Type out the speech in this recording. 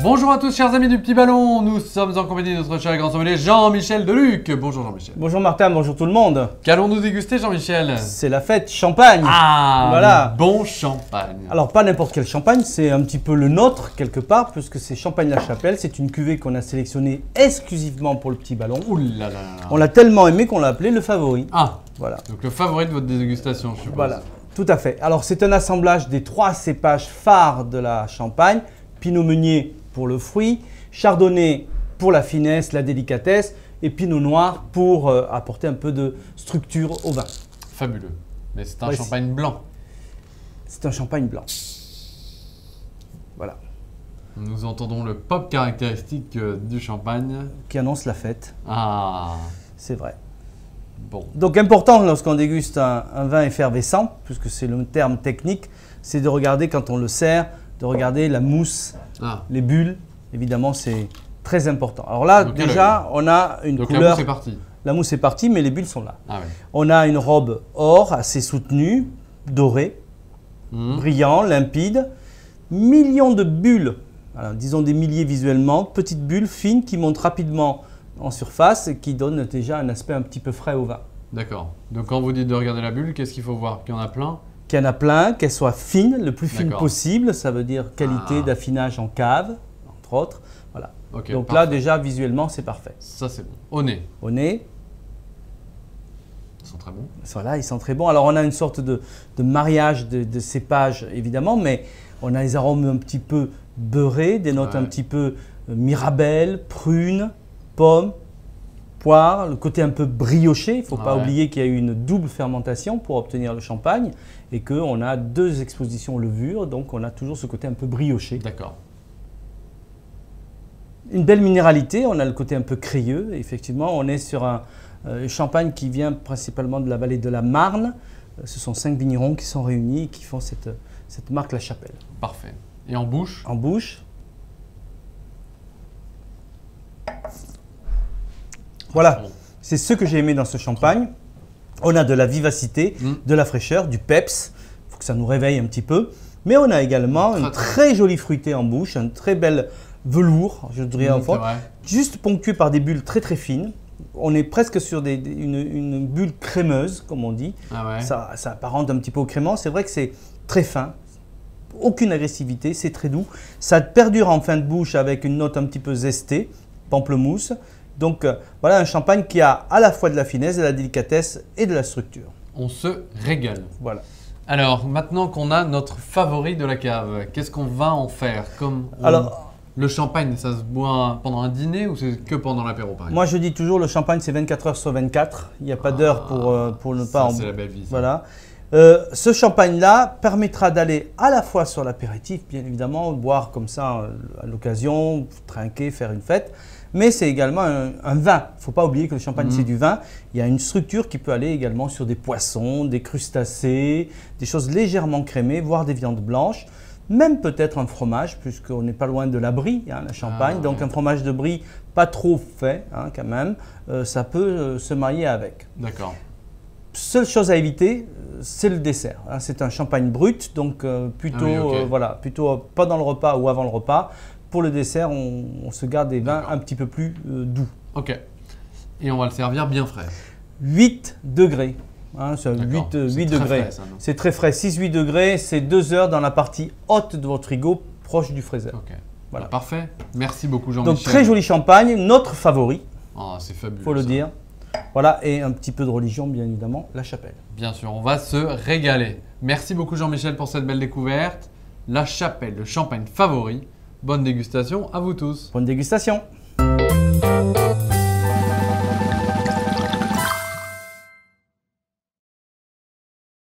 Bonjour à tous chers amis du Petit Ballon, nous sommes en compagnie de notre cher et grand sommelier Jean-Michel Deluc. Bonjour Jean-Michel. Bonjour Martin, bonjour tout le monde. Qu'allons-nous déguster Jean-Michel? C'est la fête champagne. Ah, voilà. Bon champagne. Alors pas n'importe quel champagne, c'est un petit peu le nôtre quelque part, puisque c'est Champagne La Chapelle. C'est une cuvée qu'on a sélectionnée exclusivement pour le Petit Ballon. Ouh là là là. On l'a tellement aimé qu'on l'a appelé le favori. Ah, voilà. Donc le favori de votre dégustation, je suppose. Voilà, tout à fait. Alors c'est un assemblage des 3 cépages phares de la Champagne. Pinot Meunier pour le fruit, Chardonnay pour la finesse, la délicatesse et Pinot Noir pour apporter un peu de structure au vin. Fabuleux. Mais c'est un Ouais, champagne blanc. C'est un champagne blanc. Voilà. Nous entendons le pop caractéristique du champagne. Qui annonce la fête. Ah, C'est vrai. bon. Donc important lorsqu'on déguste un vin effervescent, puisque c'est le terme technique, c'est de regarder quand on le sert, de regarder la mousse, Ah, les bulles. Évidemment, c'est très important. Alors là, Donc, déjà, on a une donc couleur. la mousse est partie. La mousse est partie, mais les bulles sont là. Ah ouais. On a une robe or assez soutenue, dorée, brillant, limpide. Millions de bulles, alors, disons des milliers visuellement, petites bulles fines qui montent rapidement en surface et qui donnent déjà un aspect un petit peu frais au vin. D'accord. Donc quand vous dites de regarder la bulle, qu'est-ce qu'il faut voir? Qu'il y en a plein? Qu'il y en a plein, qu'elle soit fine, le plus fine D'accord. possible, ça veut dire qualité d'affinage en cave, entre autres. Voilà. Ok, Donc parfait. là, déjà, visuellement, c'est parfait. Ça c'est bon. Au nez. Au nez, Ils sont très bons. voilà, ils sont très bons. Alors, on a une sorte de mariage de cépages, évidemment, mais on a les arômes un petit peu beurrés, des notes Ouais. un petit peu mirabelle, prune, pomme, poire, le côté un peu brioché. Il ne faut pas Ouais. oublier qu'il y a eu une double fermentation pour obtenir le champagne et qu'on a 2 expositions levure, donc on a toujours ce côté un peu brioché. D'accord. Une belle minéralité, on a le côté un peu crayeux. Et effectivement, on est sur un champagne qui vient principalement de la vallée de la Marne. Ce sont 5 vignerons qui sont réunis et qui font cette marque La Chapelle. Parfait. Et en bouche? En bouche. Voilà, Bon. c'est ce que j'ai aimé dans ce champagne. On a de la vivacité, de la fraîcheur, du peps. Il faut que ça nous réveille un petit peu. Mais on a également une très jolie fruitée en bouche, un très bel velours, je dirais en fond. C'est vrai. Juste ponctué par des bulles très très fines. On est presque sur une bulle crémeuse, comme on dit. Ah ouais. Ça apparente un petit peu au crément. C'est vrai que c'est très fin. Aucune agressivité, c'est très doux. Ça perdure en fin de bouche avec une note un petit peu zestée, pamplemousse. Donc voilà un champagne qui a à la fois de la finesse, de la délicatesse et de la structure. On se régale. Voilà. Alors, maintenant qu'on a notre favori de la cave, qu'est-ce qu'on va en faire? Alors, le champagne, ça se boit pendant un dîner ou c'est que pendant l'apéro par exemple? moi je dis toujours le champagne c'est 24 heures sur 24. Il n'y a pas d'heure pour ne pas en C'est la belle vie. Ça. Voilà. Ce champagne-là permettra d'aller à la fois sur l'apéritif, bien évidemment, boire comme ça à l'occasion, trinquer, faire une fête, mais c'est également un vin. Il ne faut pas oublier que le champagne, c'est du vin. Il y a une structure qui peut aller également sur des poissons, des crustacés, des choses légèrement crémées, voire des viandes blanches, même peut-être un fromage, puisqu'on n'est pas loin de la brie, hein, la Champagne. Ah, donc ouais. un fromage de brie pas trop fait, hein, quand même, ça peut se marier avec. D'accord. Seule chose à éviter, c'est le dessert. Hein. C'est un champagne brut, donc plutôt, Ah oui, ok. voilà, plutôt pas dans le repas ou avant le repas. Pour le dessert, on se garde des vins D'accord. un petit peu plus doux. Ok. Et on va le servir bien frais. 8 degrés. Hein, c'est D'accord. 8 C'est très degrés. frais, ça, non? C'est très frais. 6-8 degrés, c'est 2 heures dans la partie haute de votre frigo, proche du fraiseur. Ok. Voilà. Bah, parfait. Merci beaucoup Jean-Michel. Donc très joli champagne, notre favori, Oh, c'est fabuleux. faut le ça. dire. Voilà, et un petit peu de religion, bien évidemment, La Chapelle. Bien sûr, on va se régaler. Merci beaucoup Jean-Michel pour cette belle découverte. La Chapelle, le champagne favori. Bonne dégustation à vous tous. Bonne dégustation.